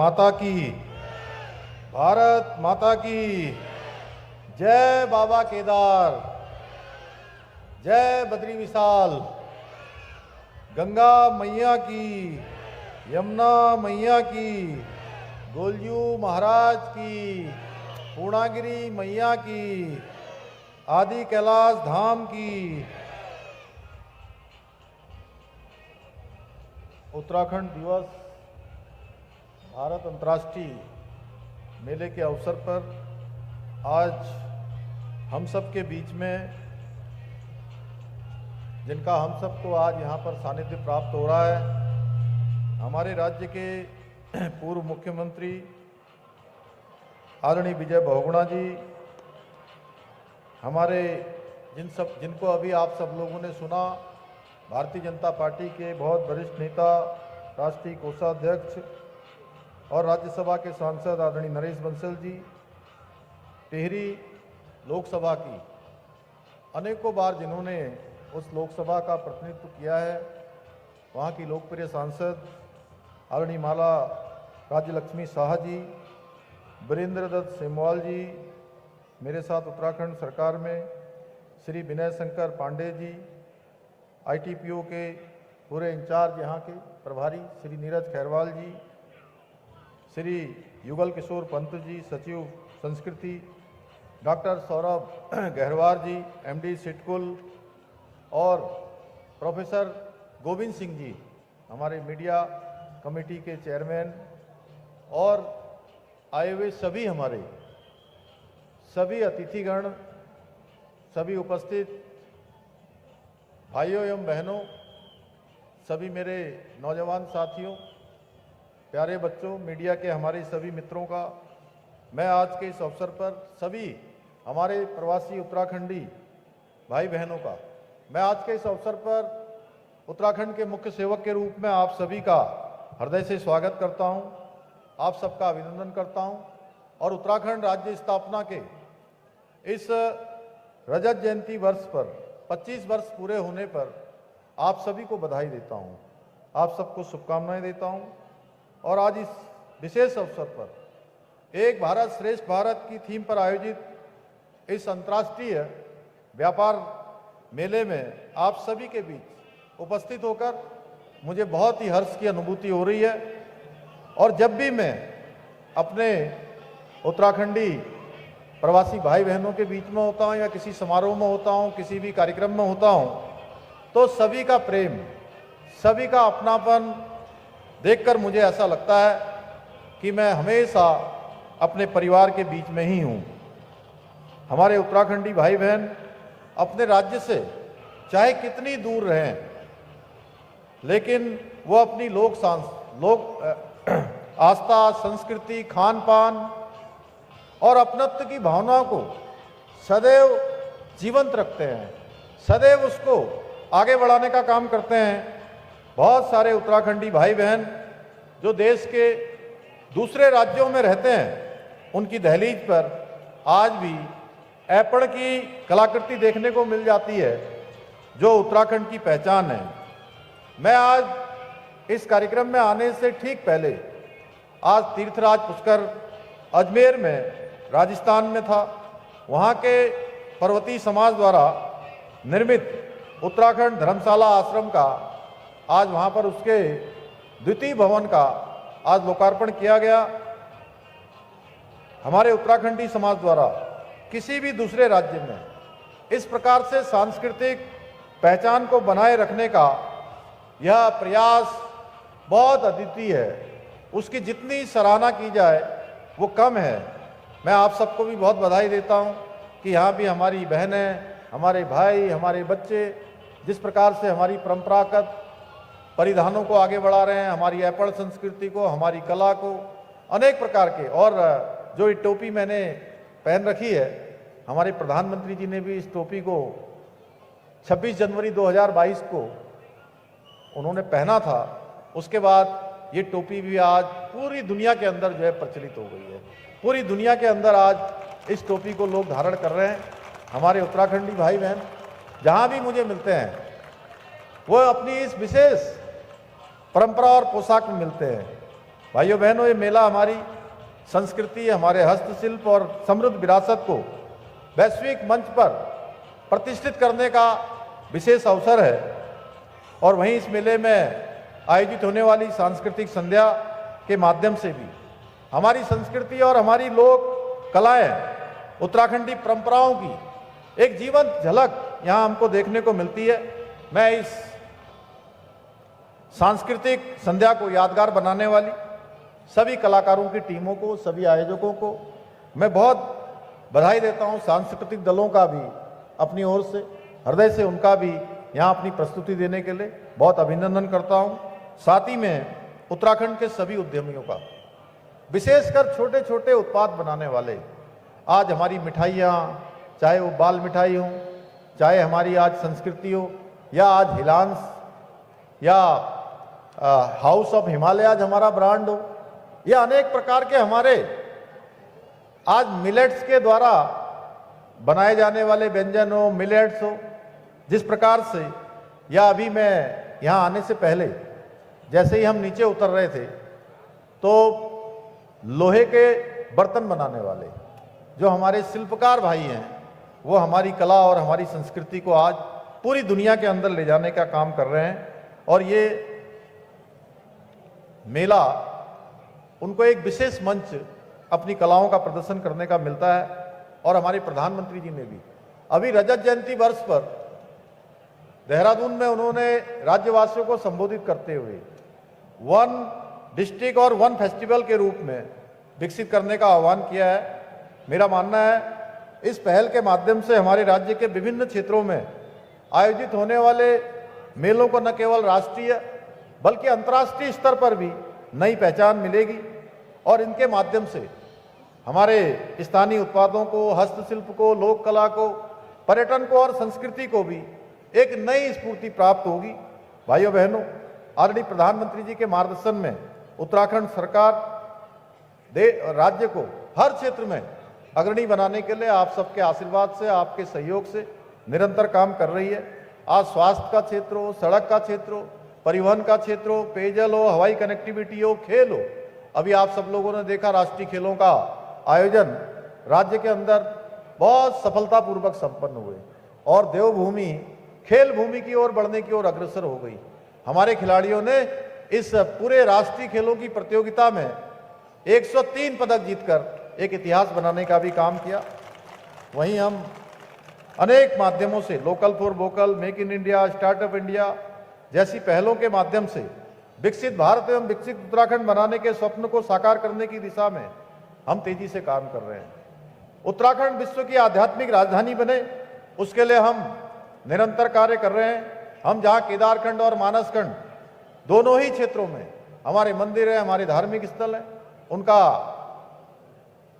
माता की, भारत माता की जय। बाबा केदार, जय बद्री विशाल, गंगा मैया की, यमुना मैया की, गोलजू महाराज की, पूर्णागिरी मैया की, आदि कैलाश धाम की। उत्तराखंड दिवस भारत अंतर्राष्ट्रीय मेले के अवसर पर आज हम सब के बीच में, जिनका हम सबको आज यहाँ पर सानिध्य प्राप्त हो रहा है, हमारे राज्य के पूर्व मुख्यमंत्री आदरणीय विजय बहुगुणा जी, हमारे जिनको अभी आप सब लोगों ने सुना, भारतीय जनता पार्टी के बहुत वरिष्ठ नेता, राष्ट्रीय कोषाध्यक्ष और राज्यसभा के सांसद आदरणीय नरेश बंसल जी, टिहरी लोकसभा की अनेकों बार जिन्होंने उस लोकसभा का प्रतिनिधित्व किया है, वहाँ की लोकप्रिय सांसद आदरणीय माला राज्य लक्ष्मी शाह जी, वीरेंद्र दत्त सेमवाल जी, मेरे साथ उत्तराखंड सरकार में श्री विनय शंकर पांडे जी, ITPO के पूरे इंचार्ज यहाँ के प्रभारी श्री नीरज खैरवाल जी, श्री युगल किशोर पंत जी, सचिव संस्कृति, डॉक्टर सौरभ गहरवार जी, MD सिटकुल, और प्रोफेसर गोविंद सिंह जी, हमारे मीडिया कमेटी के चेयरमैन, और आए हुए सभी हमारे सभी अतिथिगण, सभी उपस्थित भाइयों एवं बहनों, सभी मेरे नौजवान साथियों, प्यारे बच्चों, मीडिया के हमारे सभी मित्रों का मैं आज के इस अवसर पर सभी हमारे प्रवासी उत्तराखंडी भाई बहनों का मैं आज के इस अवसर पर उत्तराखंड के मुख्य सेवक के रूप में आप सभी का हृदय से स्वागत करता हूं, आप सबका अभिनंदन करता हूं और उत्तराखंड राज्य स्थापना के इस रजत जयंती वर्ष पर 25 वर्ष पूरे होने पर आप सभी को बधाई देता हूं, आप सबको शुभकामनाएं देता हूं। और आज इस विशेष अवसर पर एक भारत श्रेष्ठ भारत की थीम पर आयोजित इस अंतर्राष्ट्रीय व्यापार मेले में आप सभी के बीच उपस्थित होकर मुझे बहुत ही हर्ष की अनुभूति हो रही है। और जब भी मैं अपने उत्तराखंडी प्रवासी भाई बहनों के बीच में होता हूं या किसी समारोह में होता हूं, किसी भी कार्यक्रम में होता हूं, तो सभी का प्रेम, सभी का अपनापन देखकर मुझे ऐसा लगता है कि मैं हमेशा अपने परिवार के बीच में ही हूं। हमारे उत्तराखंडी भाई बहन अपने राज्य से चाहे कितनी दूर रहें, लेकिन वो अपनी लोक आस्था, संस्कृति, खान पान और अपनत्व की भावना को सदैव जीवंत रखते हैं, सदैव उसको आगे बढ़ाने का काम करते हैं। बहुत सारे उत्तराखंडी भाई बहन जो देश के दूसरे राज्यों में रहते हैं, उनकी दहलीज पर आज भी ऐपण की कलाकृति देखने को मिल जाती है, जो उत्तराखंड की पहचान है। मैं आज इस कार्यक्रम में आने से ठीक पहले आज तीर्थराज पुष्कर अजमेर में राजस्थान में था। वहाँ के पर्वतीय समाज द्वारा निर्मित उत्तराखंड धर्मशाला आश्रम का आज वहाँ पर उसके द्वितीय भवन का आज लोकार्पण किया गया। हमारे उत्तराखंडी समाज द्वारा किसी भी दूसरे राज्य में इस प्रकार से सांस्कृतिक पहचान को बनाए रखने का यह प्रयास बहुत अद्वितीय है। उसकी जितनी सराहना की जाए वो कम है। मैं आप सबको भी बहुत बधाई देता हूं कि यहाँ भी हमारी बहनें, हमारे भाई, हमारे बच्चे जिस प्रकार से हमारी परंपरागत परिधानों को आगे बढ़ा रहे हैं, हमारी ऐपण संस्कृति को, हमारी कला को, अनेक प्रकार के। और जो ये टोपी मैंने पहन रखी है, हमारे प्रधानमंत्री जी ने भी इस टोपी को 26 जनवरी 2022 को उन्होंने पहना था। उसके बाद ये टोपी भी आज पूरी दुनिया के अंदर जो है प्रचलित हो गई है। पूरी दुनिया के अंदर आज इस टोपी को लोग धारण कर रहे हैं। हमारे उत्तराखंडी भाई बहन जहाँ भी मुझे मिलते हैं, वो अपनी इस विशेष परंपरा और पोशाक में मिलते हैं। भाइयों बहनों, ये मेला हमारी संस्कृति, हमारे हस्तशिल्प और समृद्ध विरासत को वैश्विक मंच पर प्रतिष्ठित करने का विशेष अवसर है। और वहीं इस मेले में आयोजित होने वाली सांस्कृतिक संध्या के माध्यम से भी हमारी संस्कृति और हमारी लोक कलाएं, उत्तराखंडी परंपराओं की एक जीवंत झलक यहाँ हमको देखने को मिलती है। मैं इस सांस्कृतिक संध्या को यादगार बनाने वाली सभी कलाकारों की टीमों को, सभी आयोजकों को मैं बहुत बधाई देता हूँ। सांस्कृतिक दलों का भी अपनी ओर से हृदय से उनका भी यहाँ अपनी प्रस्तुति देने के लिए बहुत अभिनंदन करता हूँ। साथ ही में उत्तराखंड के सभी उद्यमियों का, विशेषकर छोटे छोटे उत्पाद बनाने वाले, आज हमारी मिठाइयाँ, चाहे वो बाल मिठाई हो, चाहे हमारी आज संस्कृति हो, या आज हिलांस या हाउस ऑफ हिमालय आज हमारा ब्रांड हो, या अनेक प्रकार के हमारे आज मिलेट्स के द्वारा बनाए जाने वाले व्यंजन हो, मिलेट्स हो, जिस प्रकार से, या अभी मैं यहाँ आने से पहले जैसे ही हम नीचे उतर रहे थे तो लोहे के बर्तन बनाने वाले जो हमारे शिल्पकार भाई हैं, वो हमारी कला और हमारी संस्कृति को आज पूरी दुनिया के अंदर ले जाने का काम कर रहे हैं। और ये मेला उनको एक विशेष मंच अपनी कलाओं का प्रदर्शन करने का मिलता है। और हमारे प्रधानमंत्री जी ने भी अभी रजत जयंती वर्ष पर देहरादून में उन्होंने राज्यवासियों को संबोधित करते हुए वन डिस्ट्रिक्ट और वन फेस्टिवल के रूप में विकसित करने का आह्वान किया है। मेरा मानना है इस पहल के माध्यम से हमारे राज्य के विभिन्न क्षेत्रों में आयोजित होने वाले मेलों को न केवल राष्ट्रीय बल्कि अंतर्राष्ट्रीय स्तर पर भी नई पहचान मिलेगी और इनके माध्यम से हमारे स्थानीय उत्पादों को, हस्तशिल्प को, लोक कला को, पर्यटन को और संस्कृति को भी एक नई स्फूर्ति प्राप्त होगी। भाइयों बहनों, आदरणीय प्रधानमंत्री जी के मार्गदर्शन में उत्तराखंड सरकार राज्य को हर क्षेत्र में अग्रणी बनाने के लिए आप सबके आशीर्वाद से, आपके सहयोग से निरंतर काम कर रही है। आज स्वास्थ्य का क्षेत्र हो, सड़क का क्षेत्र हो, परिवहन का क्षेत्र हो, पेयजल हो, हवाई कनेक्टिविटी हो, खेल हो, अभी आप सब लोगों ने देखा राष्ट्रीय खेलों का आयोजन राज्य के अंदर बहुत सफलतापूर्वक संपन्न हुए और देवभूमि खेल भूमि की ओर बढ़ने की ओर अग्रसर हो गई। हमारे खिलाड़ियों ने इस पूरे राष्ट्रीय खेलों की प्रतियोगिता में 103 पदक जीतकर एक इतिहास बनाने का भी काम किया। वहीं हम अनेक माध्यमों से local for vocal, make in India, startup India जैसी पहलों के माध्यम से विकसित भारत एवं विकसित उत्तराखंड बनाने के स्वप्न को साकार करने की दिशा में हम तेजी से काम कर रहे हैं। उत्तराखंड विश्व की आध्यात्मिक राजधानी बने, उसके लिए हम निरंतर कार्य कर रहे हैं। हम जहां केदारखंड और मानसखंड दोनों ही क्षेत्रों में हमारे मंदिर है, हमारे धार्मिक स्थल है, उनका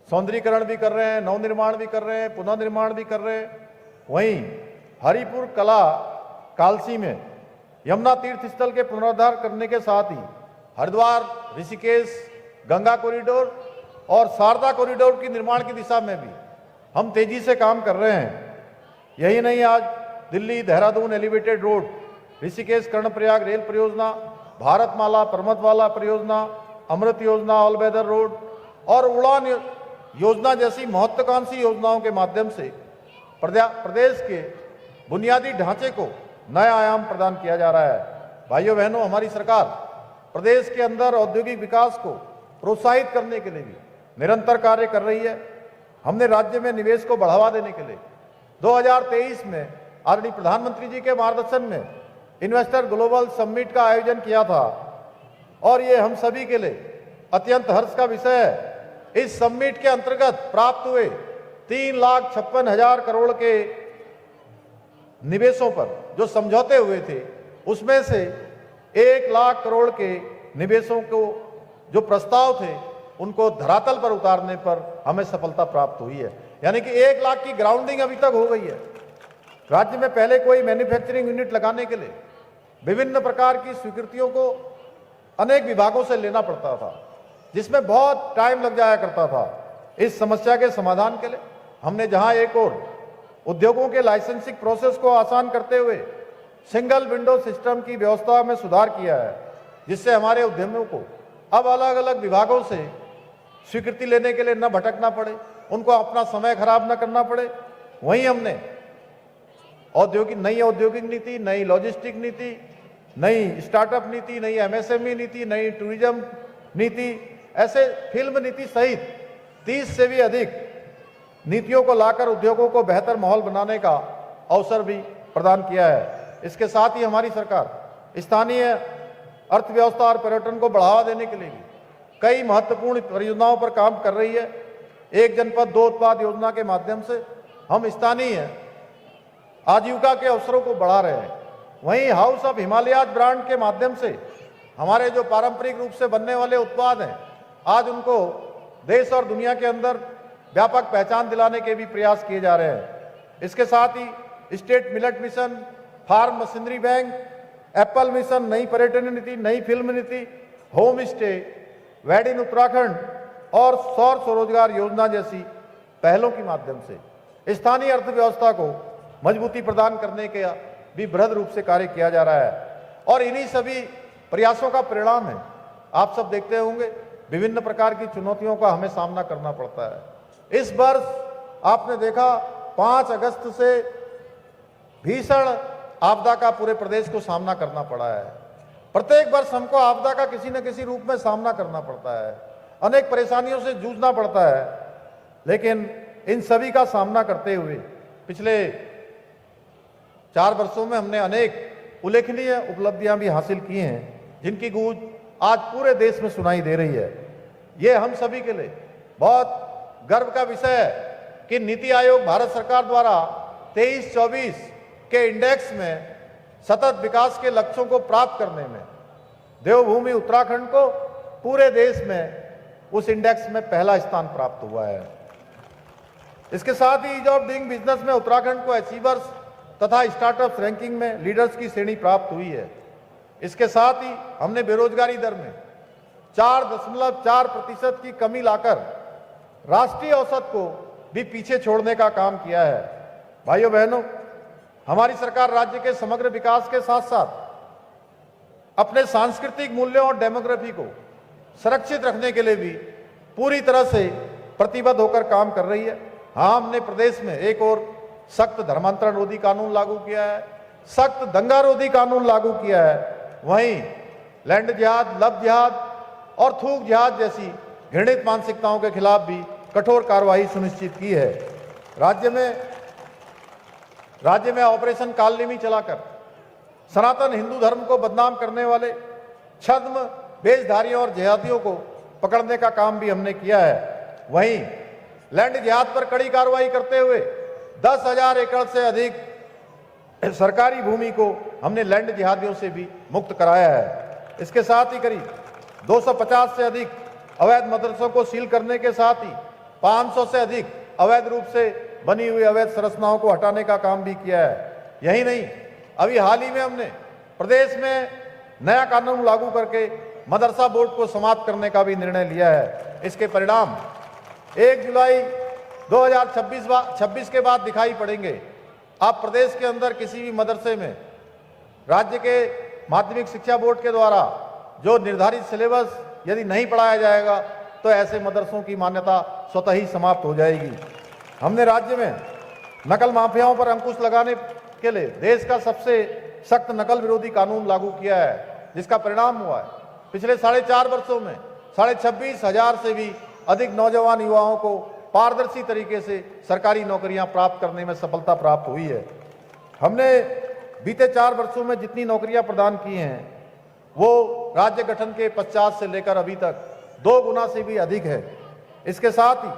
सौंदर्यीकरण भी कर रहे हैं, नवनिर्माण भी कर रहे हैं, पुनर्निर्माण भी कर रहे हैं। वहीं हरिपुर कला कालसी में यमुना तीर्थ स्थल के पुनरुद्धार करने के साथ ही हरिद्वार, ऋषिकेश, गंगा कॉरिडोर और शारदा कॉरिडोर की निर्माण की दिशा में भी हम तेजी से काम कर रहे हैं। यही नहीं, आज Delhi Dehradun elevated road, Rishikesh Karnaprayag rail परियोजना, भारतमाला पर्वतमाला परियोजना, अमृत योजना, ऑल वेदर रोड और उड़ान योजना जैसी महत्वाकांक्षी योजनाओं के माध्यम से प्रदेश के बुनियादी ढांचे को नया आयाम प्रदान किया जा रहा है। भाइयों बहनों, हमारी सरकार प्रदेश के अंदर औद्योगिक विकास को प्रोत्साहित करने के लिए भी निरंतर कार्य कर रही है। हमने राज्य में निवेश को बढ़ावा देने के लिए 2023 में आदरणीय प्रधानमंत्री जी के मार्गदर्शन में इन्वेस्टर ग्लोबल समिट का आयोजन किया था और ये हम सभी के लिए अत्यंत हर्ष का विषय है। इस समिट के अंतर्गत प्राप्त हुए 3,56,000 करोड़ के निवेशों पर जो समझौते हुए थे, उसमें से 1 लाख करोड़ के निवेशों को जो प्रस्ताव थे उनको धरातल पर उतारने पर हमें सफलता प्राप्त हुई है। यानी कि 1 लाख की ग्राउंडिंग अभी तक हो गई है। राज्य में पहले कोई मैन्युफैक्चरिंग यूनिट लगाने के लिए विभिन्न प्रकार की स्वीकृतियों को अनेक विभागों से लेना पड़ता था, जिसमें बहुत टाइम लग जाया करता था। इस समस्या के समाधान के लिए हमने जहां एक और उद्योगों के लाइसेंसिंग प्रोसेस को आसान करते हुए सिंगल विंडो सिस्टम की व्यवस्था में सुधार किया है, जिससे हमारे उद्यमियों को अब अलग अलग विभागों से स्वीकृति लेने के लिए न भटकना पड़े, उनको अपना समय खराब न करना पड़े। वहीं हमने नई औद्योगिक नीति, नई लॉजिस्टिक नीति, नई स्टार्टअप नीति, नई एमएसएमई नीति, नई टूरिज्म नीति, ऐसे फिल्म नीति सहित 30 से भी अधिक नीतियों को लाकर उद्योगों को बेहतर माहौल बनाने का अवसर भी प्रदान किया है। इसके साथ ही हमारी सरकार स्थानीय अर्थव्यवस्था और पर्यटन को बढ़ावा देने के लिए भी कई महत्वपूर्ण परियोजनाओं पर काम कर रही है। एक जनपद दो उत्पाद योजना के माध्यम से हम स्थानीय आजीविका के अवसरों को बढ़ा रहे हैं। वहीं हाउस ऑफ हिमालयाज ब्रांड के माध्यम से हमारे जो पारंपरिक रूप से बनने वाले उत्पाद हैं, आज उनको देश और दुनिया के अंदर व्यापक पहचान दिलाने के भी प्रयास किए जा रहे हैं। इसके साथ ही state millet mission, farm machinery bank, apple mission, नई पर्यटन नीति, नई फिल्म नीति, home stay, wed in Uttarakhand और सौर स्वरोजगार योजना जैसी पहलों के माध्यम से स्थानीय अर्थव्यवस्था को मजबूती प्रदान करने के भी बृहद रूप से कार्य किया जा रहा है। और इन्हीं सभी प्रयासों का परिणाम है, आप सब देखते होंगे, विभिन्न प्रकार की चुनौतियों का हमें सामना करना पड़ता है। इस वर्ष आपने देखा 5 अगस्त से भीषण आपदा का पूरे प्रदेश को सामना करना पड़ा है। प्रत्येक वर्ष हमको आपदा का किसी न किसी रूप में सामना करना पड़ता है, अनेक परेशानियों से जूझना पड़ता है, लेकिन इन सभी का सामना करते हुए पिछले 4 वर्षों में हमने अनेक उल्लेखनीय उपलब्धियां भी हासिल की हैं, जिनकी गूंज आज पूरे देश में सुनाई दे रही है। ये हम सभी के लिए बहुत गर्व का विषय है कि नीति आयोग भारत सरकार द्वारा 23-24 के इंडेक्स में सतत विकास के लक्ष्यों को प्राप्त करने में देवभूमि उत्तराखंड को पूरे देश में उस इंडेक्स में पहला स्थान प्राप्त हुआ है। इसके साथ ही ईज ऑफ डूइंग बिजनेस में उत्तराखंड को अचीवर्स तथा स्टार्टअप रैंकिंग में लीडर्स की श्रेणी प्राप्त हुई है। इसके साथ ही हमने बेरोजगारी दर में 4.4% की कमी लाकर राष्ट्रीय औसत को भी पीछे छोड़ने का काम किया है। भाइयों बहनों, हमारी सरकार राज्य के समग्र विकास के साथ साथ अपने सांस्कृतिक मूल्यों और डेमोग्राफी को सुरक्षित रखने के लिए भी पूरी तरह से प्रतिबद्ध होकर काम कर रही है। हाँ, हमने प्रदेश में एक और सख्त धर्मांतरण रोधी कानून लागू किया है, सख्त दंगा रोधी कानून लागू किया है। वहीं लैंड जिहाद, लव जिहाद और थूक जिहाद जैसी घृणित मानसिकताओं के खिलाफ भी कठोर कार्रवाई सुनिश्चित की है। राज्य में ऑपरेशन कालनेमी चलाकर सनातन हिंदू धर्म को बदनाम करने वाले छद्म वेशधारियों और जिहादियों को पकड़ने का काम भी हमने किया है। वहीं लैंड जिहाद पर कड़ी कार्रवाई करते हुए 10,000 एकड़ से अधिक सरकारी भूमि को हमने लैंड जिहादियों से भी मुक्त कराया है। इसके साथ ही करीब 250 से अधिक अवैध मदरसों को सील करने के साथ ही 500 से अधिक अवैध रूप से बनी हुई अवैध संरचनाओं को हटाने का काम भी किया है। यही नहीं, अभी हाल ही में हमने प्रदेश में नया कानून लागू करके मदरसा बोर्ड को समाप्त करने का भी निर्णय लिया है। इसके परिणाम 1 जुलाई 2026 के बाद दिखाई पड़ेंगे। आप प्रदेश के अंदर किसी भी मदरसे में राज्य के माध्यमिक शिक्षा बोर्ड के द्वारा जो निर्धारित सिलेबस यदि नहीं पढ़ाया जाएगा तो ऐसे मदरसों की मान्यता स्वतः ही समाप्त हो जाएगी। हमने राज्य में नकल माफियाओं पर अंकुश लगाने के लिए देश का सबसे सख्त नकल विरोधी कानून लागू किया है, जिसका परिणाम हुआ है पिछले 4.5 वर्षों में 26,500 से भी अधिक नौजवान युवाओं को पारदर्शी तरीके से सरकारी नौकरियां प्राप्त करने में सफलता प्राप्त हुई है। हमने बीते 4 वर्षों में जितनी नौकरियां प्रदान की हैं वो राज्य गठन के पश्चात से लेकर अभी तक 2 गुना से भी अधिक है। इसके साथ ही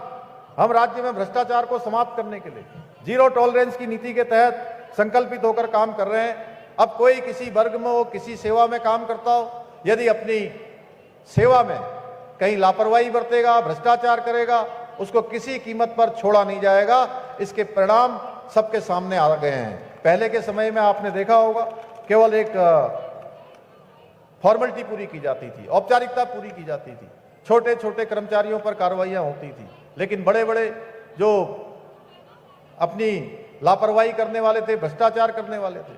हम राज्य में भ्रष्टाचार को समाप्त करने के लिए जीरो टॉलरेंस की नीति के तहत संकल्पित होकर काम कर रहे हैं। अब कोई किसी वर्ग में हो, किसी सेवा में काम करता हो, यदि अपनी सेवा में कहीं लापरवाही बरतेगा, भ्रष्टाचार करेगा, उसको किसी कीमत पर छोड़ा नहीं जाएगा। इसके परिणाम सबके सामने आ गए हैं। पहले के समय में आपने देखा होगा केवल एक फॉर्मेलिटी पूरी की जाती थी, औपचारिकता पूरी की जाती थी, छोटे छोटे कर्मचारियों पर कार्रवाइयां होती थी, लेकिन बड़े बड़े जो अपनी लापरवाही करने वाले थे, भ्रष्टाचार करने वाले थे,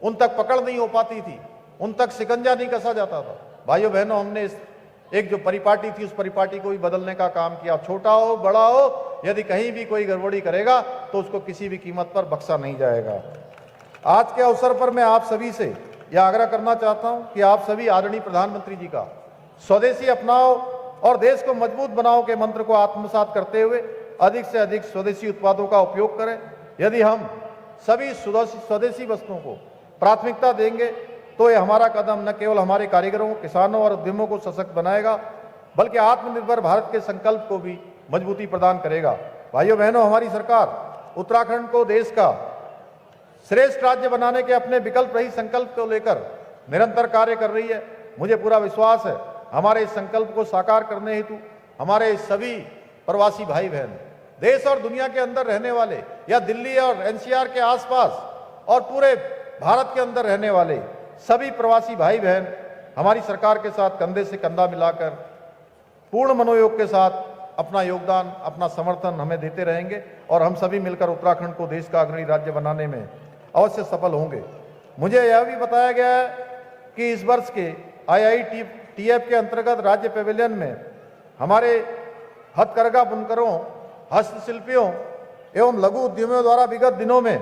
उन तक पकड़ नहीं हो पाती थी, उन तक शिकंजा नहीं कसा जाता था। भाइयों बहनों, हमने इस एक जो परिपाटी थी उस परिपाटी को भी बदलने का काम किया। छोटा हो बड़ा हो, यदि कहीं भी कोई गड़बड़ी करेगा तो उसको किसी भी कीमत पर बख्शा नहीं जाएगा। आज के अवसर पर मैं आप सभी से यह आग्रह करना चाहता हूं कि आप सभी आदरणीय प्रधानमंत्री जी का स्वदेशी अपनाओ और देश को मजबूत बनाओ के मंत्र को आत्मसात करते हुए अधिक से अधिक स्वदेशी उत्पादों का उपयोग करें। यदि हम सभी स्वदेशी वस्तुओं को प्राथमिकता देंगे तो यह हमारा कदम न केवल हमारे कारीगरों, किसानों और उद्यमों को सशक्त बनाएगा, बल्कि आत्मनिर्भर भारत के संकल्प को भी मजबूती प्रदान करेगा। भाइयों बहनों, हमारी सरकार उत्तराखंड को देश का श्रेष्ठ राज्य बनाने के अपने विकल्प रहित संकल्प को लेकर निरंतर कार्य कर रही है। मुझे पूरा विश्वास है हमारे इस संकल्प को साकार करने हेतु हमारे सभी प्रवासी भाई बहन, देश और दुनिया के अंदर रहने वाले या दिल्ली और एनसीआर के आसपास और पूरे भारत के अंदर रहने वाले सभी प्रवासी भाई बहन हमारी सरकार के साथ कंधे से कंधा मिलाकर पूर्ण मनोयोग के साथ अपना योगदान, अपना समर्थन हमें देते रहेंगे और हम सभी मिलकर उत्तराखंड को देश का अग्रणी राज्य बनाने में अवश्य सफल होंगे। मुझे यह भी बताया गया है कि इस वर्ष के IITF के अंतर्गत राज्य पैवेलियन में हमारे हथकरघा बुनकरों, हस्तशिल्पियों एवं लघु उद्यमियों द्वारा विगत दिनों में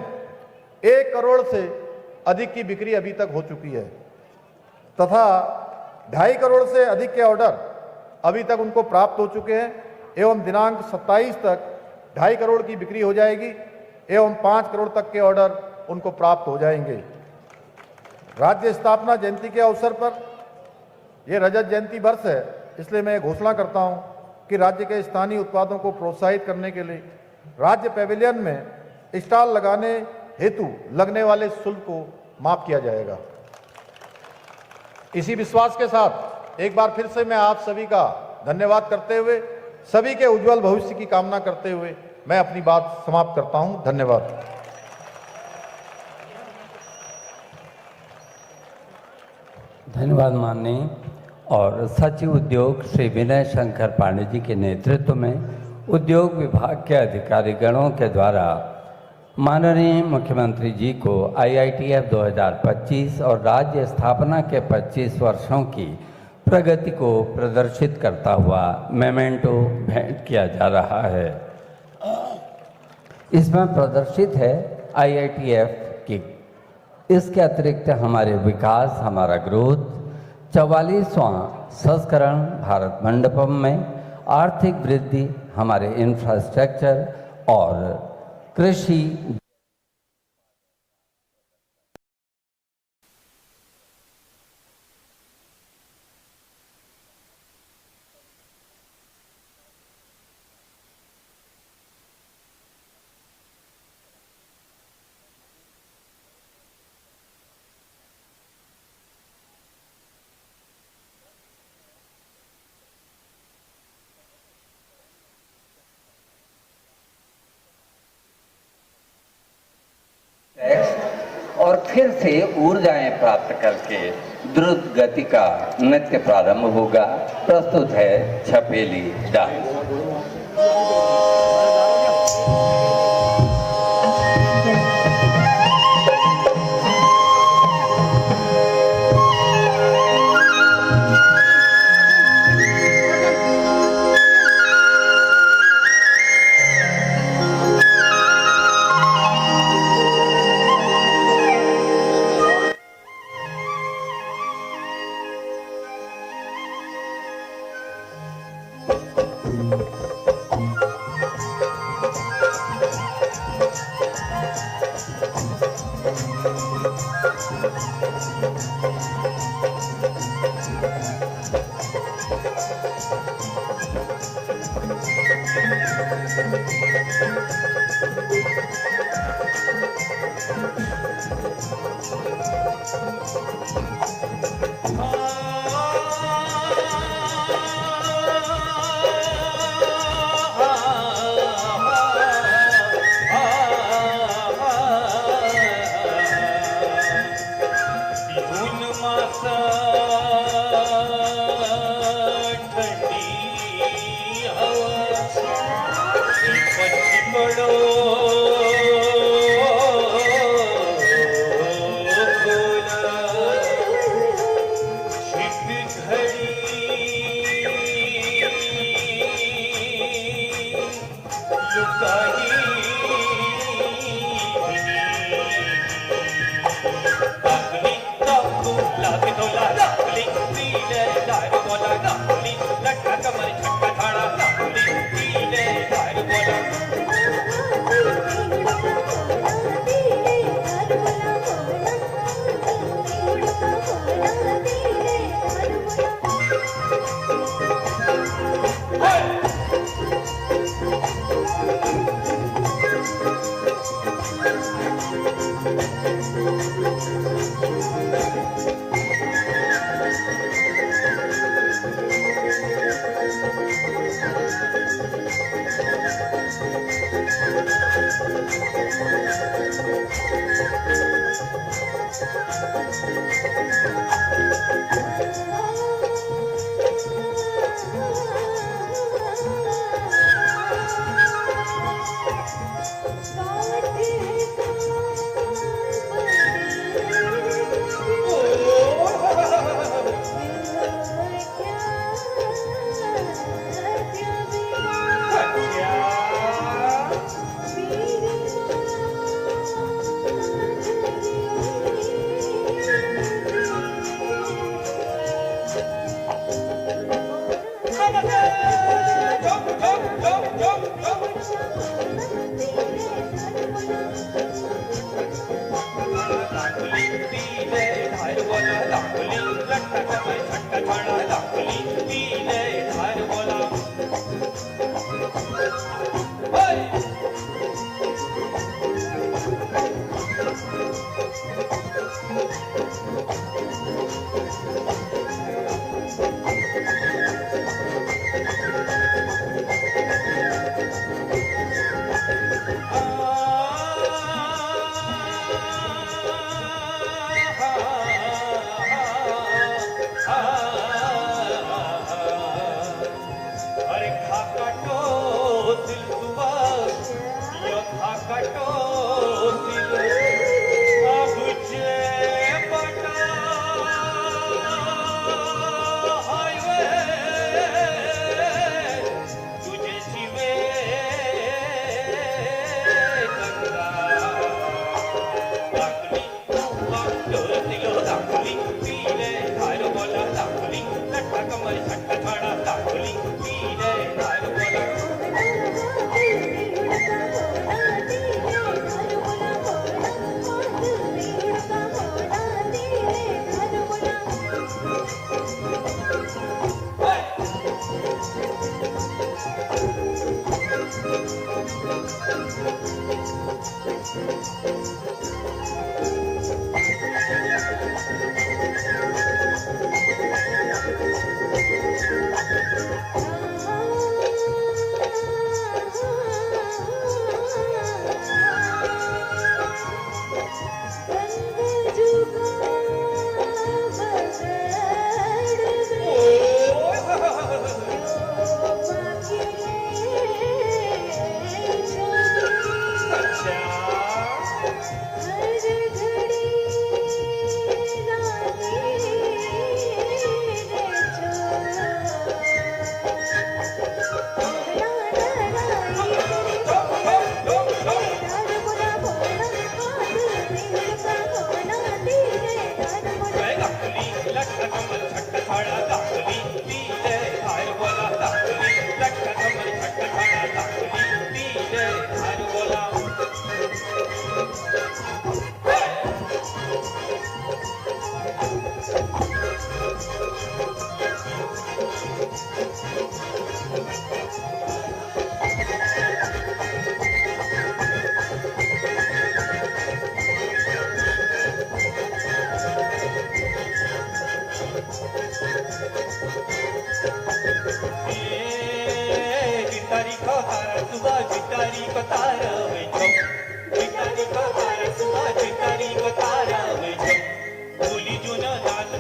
1 करोड़ से अधिक की बिक्री अभी तक हो चुकी है तथा 2.5 करोड़ से अधिक के ऑर्डर अभी तक उनको प्राप्त हो चुके हैं एवं दिनांक 27 तक 2.5 करोड़ की बिक्री हो जाएगी एवं 5 करोड़ तक के ऑर्डर उनको प्राप्त हो जाएंगे। राज्य स्थापना जयंती के अवसर पर यह रजत जयंती वर्ष है, इसलिए मैं घोषणा करता हूं कि राज्य के स्थानीय उत्पादों को प्रोत्साहित करने के लिए राज्य पैवेलियन में स्टॉल लगाने हेतु लगने वाले शुल्क को माफ किया जाएगा। इसी विश्वास के साथ एक बार फिर से मैं आप सभी का धन्यवाद करते हुए सभी के उज्जवल भविष्य की कामना करते हुए मैं अपनी बात समाप्त करता हूं। धन्यवाद। धन्यवाद माननीय और सचिव उद्योग श्री विनय शंकर पांडे जी के नेतृत्व में उद्योग विभाग के अधिकारीगणों के द्वारा माननीय मुख्यमंत्री जी को IITF 2025 और राज्य स्थापना के 25 वर्षों की प्रगति को प्रदर्शित करता हुआ मेमेंटो भेंट किया जा रहा है। इसमें प्रदर्शित है IITF की। इसके अतिरिक्त हमारे विकास, हमारा ग्रोथ 44वां संस्करण भारत मंडपम में आर्थिक वृद्धि, हमारे इंफ्रास्ट्रक्चर और कृषि और फिर से ऊर्जाएं प्राप्त करके द्रुत गति का नृत्य प्रारंभ होगा। प्रस्तुत है छपेली डांस।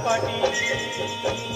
पाटी